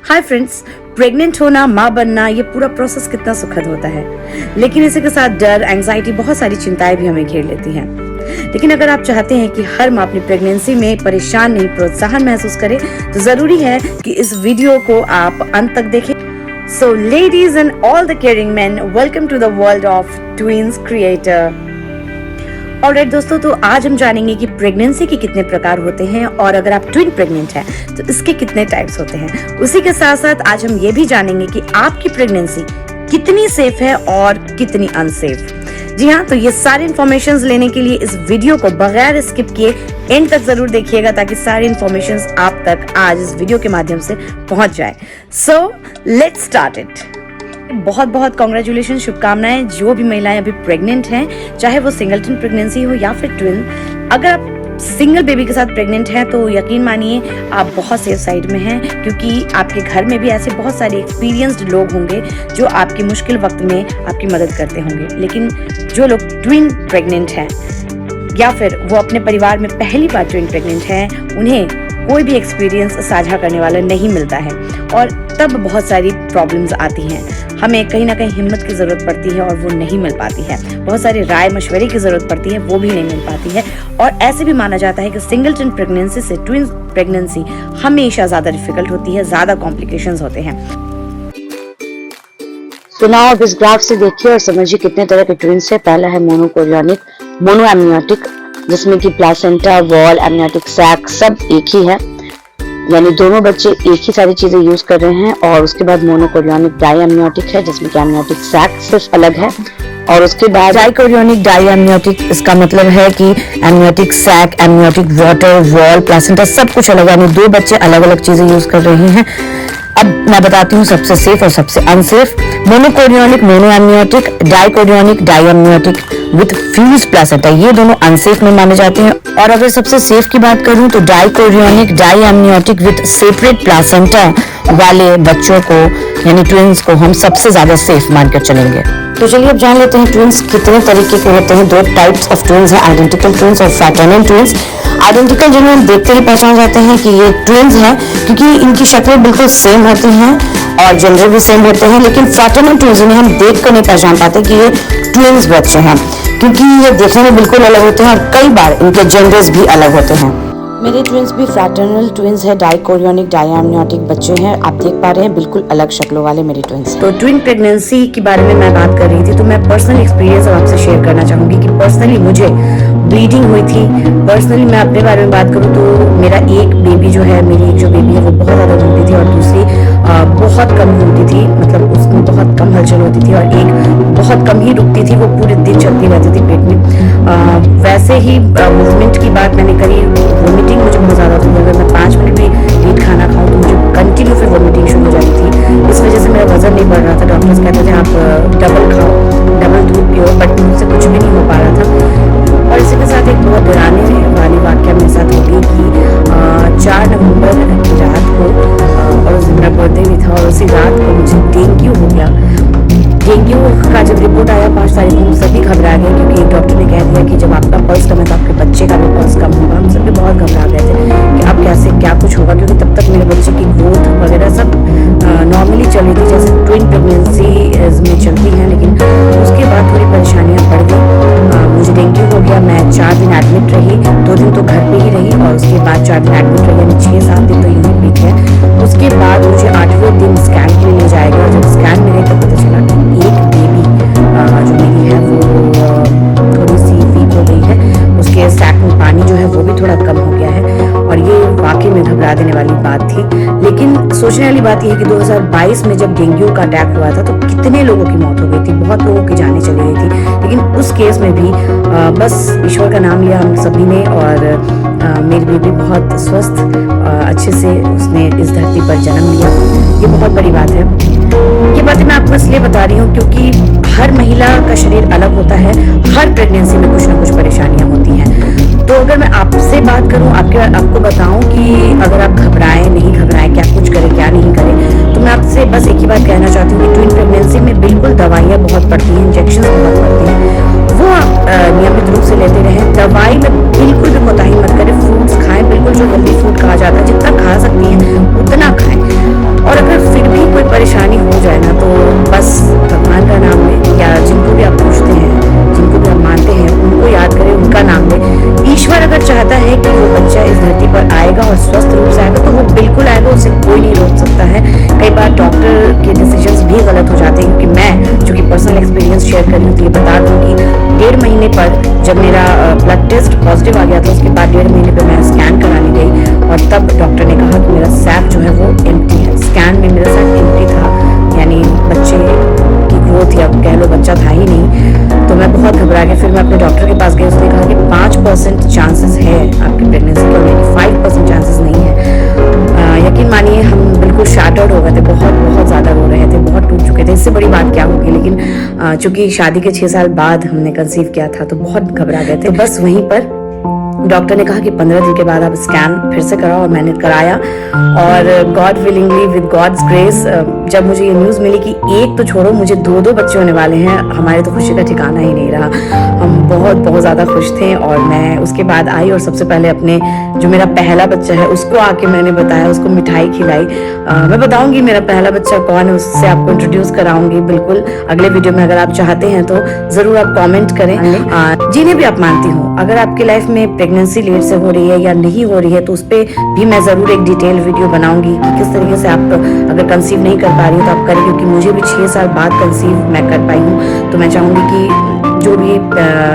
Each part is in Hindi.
हाय फ्रेंड्स, प्रेग्नेंट होना, माँ बनना, ये पूरा प्रोसेस कितना सुखद होता है। लेकिन इसी के साथ डर, एंजाइटी, बहुत सारी चिंताएं भी हमें घेर लेती हैं। लेकिन अगर आप चाहते हैं कि हर माँ अपनी प्रेगनेंसी में परेशान नहीं, प्रोत्साहन महसूस करे, तो जरूरी है कि इस वीडियो को आप अंत तक देखें। So ladies and all the caring man, welcome to the world of twins creator. Alright दोस्तों, तो आज हम जानेंगे कि प्रेगनेंसी के कितने प्रकार होते हैं और अगर आप ट्विन प्रेग्नेंट हैं तो इसके कितने टाइप्स होते हैं। उसी के साथ साथ आज हम ये भी जानेंगे कि आपकी प्रेगनेंसी कितनी सेफ है और कितनी अनसेफ। जी हाँ, तो ये सारी इंफॉर्मेशंस लेने के लिए इस वीडियो को बगैर स्किप किए एंड तक जरूर देखिएगा, ताकि सारी इंफॉर्मेशंस आप तक आज इस वीडियो के माध्यम से पहुंच जाए। So let's start it. बहुत बहुत कॉन्ग्रेचुलेशन, शुभकामनाएं जो भी महिलाएं अभी प्रेग्नेंट हैं, चाहे वो सिंगलटन प्रेगनेंसी हो या फिर ट्विन। अगर आप सिंगल बेबी के साथ प्रेग्नेंट हैं तो यकीन मानिए आप बहुत सेफ साइड में हैं, क्योंकि आपके घर में भी ऐसे बहुत सारे एक्सपीरियंस्ड लोग होंगे जो आपकी मुश्किल वक्त में आपकी मदद करते होंगे। लेकिन जो लोग ट्विन प्रेग्नेंट हैं या फिर वो अपने परिवार में पहली बार ट्विन प्रेग्नेंट हैं, उन्हें कोई भी एक्सपीरियंस साझा करने वाला नहीं मिलता है और तब बहुत सारी प्रॉब्लम्स आती हैं। हमें कहीं ना कहीं हिम्मत की ज़रूरत पड़ती है और वो नहीं मिल पाती है। बहुत सारी राय मशवरे की ज़रूरत पड़ती है, वो भी नहीं मिल पाती है। और ऐसे भी माना जाता है कि सिंगलटन प्रेगनेंसी से ट्विन प्रेगनेंसी हमेशा ज़्यादा डिफिकल्ट होती है, ज़्यादा कॉम्प्लिकेशंस होते हैं। तो ना आप इस ग्राफ से देखिए और समझिए कितने तरह के ट्विन्स है। पहला है मोनोकोरियोनिक, मोनो एमनियोटिक, जिसमें कि प्लासेंटा, वॉल, एमनियोटिक सैक सब एक ही है, यानी दोनों बच्चे एक ही सारी चीजें यूज कर रहे हैं। और उसके बाद मोनोकोरियोनिक डाई एमनियोटिक है, जिसमें कि एमनियोटिक सैक सिर्फ अलग है। और उसके बाद डाइकोरियोनिक डाई एमनियोटिक, इसका मतलब है कि amniotic sac, amniotic water, wall, placenta सब कुछ अलग, यानी दो बच्चे अलग अलग चीजें यूज कर रहे हैं। अब मैं बताती हूँ सबसे सेफ और सबसे unsafe. Monochorionic mono amniotic, dichorionic die amniotic with fuse placenta, ये दोनों अनसेफ में माने जाते हैं। और अगर सबसे सेफ की बात करूं तो dichorionic die amniotic with separate placenta वाले बच्चों को, यानी ट्विंस को, हम सबसे ज्यादा सेफ मानकर चलेंगे। तो चलिए अब जान लेते हैं ट्विंस कितने तरीके के होते हैं। दो टाइप्स ऑफ ट्विंस हैं, आइडेंटिकल ट्विंस और फ्रैटर्नल ट्विंस। आइडेंटिकल जिन्हें हम देखते ही पहचान जाते हैं कि ये ट्विंस हैं, क्योंकि इनकी शक्लें बिल्कुल सेम होती हैं और जेंडर भी सेम होते हैं। लेकिन फ्रैटर्नल ट्विंस जिन्हें हम देख कर नहीं पहचान पाते कि ये ट्विंस बच्चे हैं, क्योंकि ये देखने में बिल्कुल अलग होते हैं और कई बार इनके जेंडर्स भी अलग होते हैं। मेरे ट्विंस भी फ्रैटर्नल ट्विंस है, डाइकोरियोनिक डाई एमनियोटिक बच्चे हैं। आप देख पा रहे हैं बिल्कुल अलग शक्लों वाले मेरे ट्विंस। तो ट्विन प्रेगनेंसी के बारे में मैं बात कर रही थी, तो मैं पर्सनल एक्सपीरियंस आपसे शेयर करना चाहूंगी कि पर्सनली मुझे ब्लीडिंग हुई थी। पर्सनली मैं अपने बारे में बात करूँ तो मेरा एक बेबी जो है, मेरी एक जो बेबी है वो बहुत ज़्यादा घूमती थी और दूसरी बहुत कम घूमती थी, मतलब उसमें बहुत कम हलचल होती थी, और एक बहुत कम ही रुकती थी, वो पूरे दिन चलती रहती थी पेट में। वैसे ही मूवमेंट की बात मैंने करी, वोमिटिंग मुझे बहुत ज़्यादा होती थी। अगर मैं 5 मिनट भी लेट खाना खाऊँ तो मुझे कंटिन्यू फिर वोमिटिंग शुरू हो जाती थी। इस वजह से मेरा वजन नहीं बढ़ रहा था। डॉक्टर्स कहते थे आप डबल खाओ, डबल दूध पियो, बट मुझसे कुछ भी नहीं हो पा रहा था। और इसी के साथ एक बहुत डराने वाली वाक्य मेरे साथ हो गई कि 4 नवंबर की रात को, और उस दिन मेरा बर्थडे भी था, और उसी रात को मुझे डेंगू हो गया। डेंगू का जब रिपोर्ट आया 5 तारीख को, सभी घबरा गए, क्योंकि एक डॉक्टर ने कह दिया कि जब आपका पल्स कम है तो आपके बच्चे का भी पल्स कम होगा। हम सभी बहुत घबरा गए थे कि अब कैसे क्या कुछ होगा, क्योंकि तब तक मेरे बच्चे की ग्रोथ वगैरह सब नॉर्मली चल रही थी, जैसे ट्विन प्रेगनेंसी में चलती हैं। लेकिन उसके बाद थोड़ी परेशानियाँ बढ़ गई। मुझे डेंगू हो गया, मैं 4 दिन एडमिट रही, 2 दिन तो घर पे ही रही और उसके बाद 4 दिन एडमिट रही, यानी 6-7 दिन तो यूँ बीत गए। उसके बाद मुझे 8वें दिन स्कैन के लिए ले जाया गया। जब स्कैन में गई तो पता चला कि एक बेबी जो मेरी है वो थोड़ी सी वीक हो गई है, उसके सैक में पानी जो है वो भी थोड़ा कम हो गया है, और ये वाकई में घबरा देने वाली बात थी। लेकिन सोचने वाली बात यह है कि 2022 में जब डेंगू का अटैक हुआ था तो कितने लोगों की मौत हो गई थी, बहुत लोगों की जानें चली गई थी। लेकिन उस केस में भी बस ईश्वर का नाम लिया हम सभी ने, और मेरी बेबी बहुत स्वस्थ अच्छे से उसने इस धरती पर जन्म लिया। ये बहुत बड़ी बात है। ये बातें मैं आपको इसलिए बता रही हूँ क्योंकि हर महिला का शरीर अलग होता है, हर प्रेगनेंसी में कुछ ना कुछ परेशानियां होती हैं। तो अगर मैं आपसे बात करूं, आपको बताऊं कि अगर आप घबराएं नहीं घबराएं, क्या कुछ करें क्या नहीं करें, तो मैं आपसे बस एक ही बात कहना चाहती हूँ कि ट्विन प्रेगनेंसी में बिल्कुल दवाइयाँ बहुत पड़ती हैं, इंजेक्शन बहुत पड़ते हैं, वो आप नियमित रूप से लेते रहें। दवाई में बिल्कुल भी कोताही मत करें, फ्रूट्स खाएं, बिल्कुल जो हेल्दी फूड कहा जाता है, जितना खा सकती हैं उतना खाएं। और अगर फिर भी कोई परेशानी हो जाए ना, तो बस भगवान का नाम लें, या जिनको भी आप पूछते हैं, जिनको भी आप मानते हैं, उनको याद करें, उनका नाम लें। ईश्वर अगर चाहता है कि वो बच्चा इस धरती पर आएगा और स्वस्थ रूप से आएगा, तो वो बिल्कुल आएगा, उसे कोई नहीं रोक सकता है। कई बार डॉक्टर के डिसीजंस भी गलत हो जाते हैं, क्योंकि मैं जो कि पर्सनल एक्सपीरियंस शेयर कर रही हूँ, तो ये बता दूँ कि 1.5 महीने पर जब मेरा ब्लड टेस्ट पॉजिटिव आ गया था, उसके बाद 1.5 महीने पर मैं स्कैन कराने गई, और तब डॉक्टर ने कहा कि मेरा सैक जो है वो एम्प्टी है। स्कैन में मेरा सैक एम्प्टी था, यानी बच्चे की ग्रोथ, या कह लो बच्चा था ही नहीं। तो मैं बहुत घबरा गई। फिर मैं अपने डॉक्टर के पास गई, उसने कहा कि 5% चांसेस है आपकी प्रेगनेंसी के, यानी 5% चांसेस नहीं है। यकीन मानिए हम बिल्कुल शैटर्ड हो गए थे, बहुत बहुत ज़्यादा रो रहे थे, बहुत टूट चुके थे। इससे बड़ी बात क्या होगी, लेकिन चूंकि शादी के 6 साल बाद हमने कंसीव किया था, तो बहुत घबरा गए थे। तो बस वहीं पर डॉक्टर ने कहा कि 15 दिन के बाद आप स्कैन फिर से कराओ, और मैंने कराया। और God willingly, with God's grace, जब मुझे ये न्यूज़ मिली कि एक तो छोड़ो, मुझे 2 बच्चे होने वाले हैं, हमारे तो खुशी का ठिकाना ही नहीं रहा। हम बहुत बहुत ज़्यादा खुश थे। और मैं उसके बाद आई, और सबसे पहले अपने जो मेरा पहला बच्चा है उसको आके मैंने बताया, उसको मिठाई खिलाई। मैं बताऊंगी मेरा पहला बच्चा कौन है, उससे आपको इंट्रोड्यूस कराऊंगी बिल्कुल अगले वीडियो में। अगर आप चाहते हैं तो ज़रूर आप कॉमेंट करें। जिन्हें भी आप मानती हूँ, अगर आपकी लाइफ में प्रेगनेंसी लेट से हो रही है या नहीं हो रही है, तो उस पर भी मैं ज़रूर एक डिटेल वीडियो बनाऊंगी कि किस तरीके से आप अगर कंसीव नहीं कर पा रही हो तो आप करें, क्योंकि मुझे भी 6 साल बाद कंसीव मैं कर पाई हूँ। तो मैं चाहूँगी कि जो भी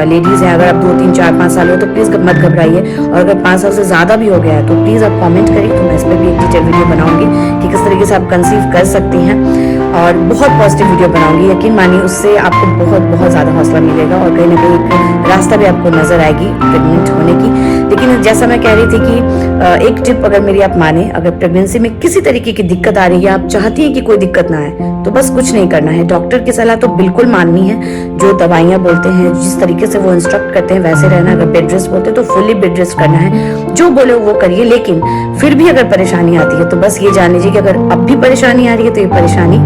लेडीज़ हैं, अगर आप 2, 3, 4, 5 साल हो तो प्लीज़ मत घबराइए, और अगर 5 साल से ज़्यादा भी हो गया है तो प्लीज़ आप कमेंट करिए, तो मैं इस पर भी एक डिटेल वीडियो बनाऊंगी कि किस तरीके से आप कंसीव कर सकती हैं। और बहुत पॉजिटिव वीडियो बनाऊंगी, यकीन मानिए उससे आपको बहुत बहुत ज़्यादा हौसला मिलेगा, और कहीं ना कहीं एक रास्ता भी आपको नज़र आएगी प्रेग्नेंट होने की। लेकिन जैसा मैं कह रही थी कि एक टिप अगर मेरी आप माने, अगर प्रेगनेंसी में किसी तरीके की दिक्कत आ रही है, आप चाहती हैं कि कोई दिक्कत ना आए, तो बस कुछ नहीं करना है, डॉक्टर की सलाह तो बिल्कुल माननी है। जो दवाइयाँ बोलते हैं, जिस तरीके से वो इंस्ट्रक्ट करते हैं वैसे रहना। अगर बेड रेस्ट बोलते हैं तो फुल्ली बेड रेस्ट करना है, जो बोले वो करिए। लेकिन फिर भी अगर परेशानी आती है तो बस ये जान लीजिए कि अगर अब भी परेशानी आ रही है तो ये परेशानी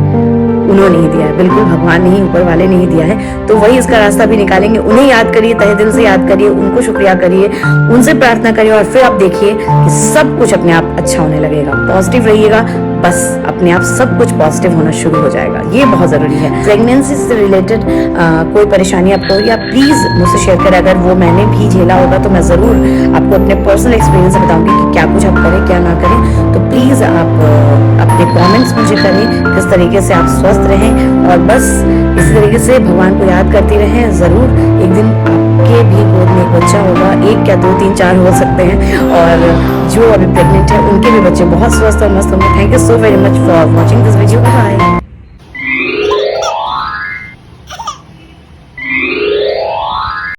उन्होंने ही दिया है, बिल्कुल भगवान ने ही, ऊपर वाले ने ही दिया है। तो वही इसका रास्ता भी निकालेंगे। उन्हें याद करिए, तहे दिल से याद करिए, उनको शुक्रिया करिए, उनसे प्रार्थना करिए, और फिर आप देखिए कि सब कुछ अपने आप अच्छा होने लगेगा। पॉजिटिव रहिएगा, बस अपने आप सब कुछ पॉजिटिव होना शुरू हो जाएगा। ये बहुत ज़रूरी है। प्रेगनेंसी से रिलेटेड कोई परेशानी आपको हो, या प्लीज़ मुझसे शेयर करें। अगर वो मैंने भी झेला होगा तो मैं ज़रूर आपको अपने पर्सनल एक्सपीरियंस से बताऊंगी कि क्या कुछ आप करें, क्या ना करें। तो प्लीज़ आप अपने कमेंट्स मुझे करें, किस तरीके से आप स्वस्थ रहें, और बस इसी तरीके से भगवान को याद करती रहें। ज़रूर एक दिन आपके भी गोद में एक बच्चा होगा, 1 या 2, 3, 4 हो सकते हैं, और जो अभी प्रेग्नेंट है उनके भी बच्चे बहुत स्वस्थ और मस्त होंगे। Thank you so very much for watching this video. Bye.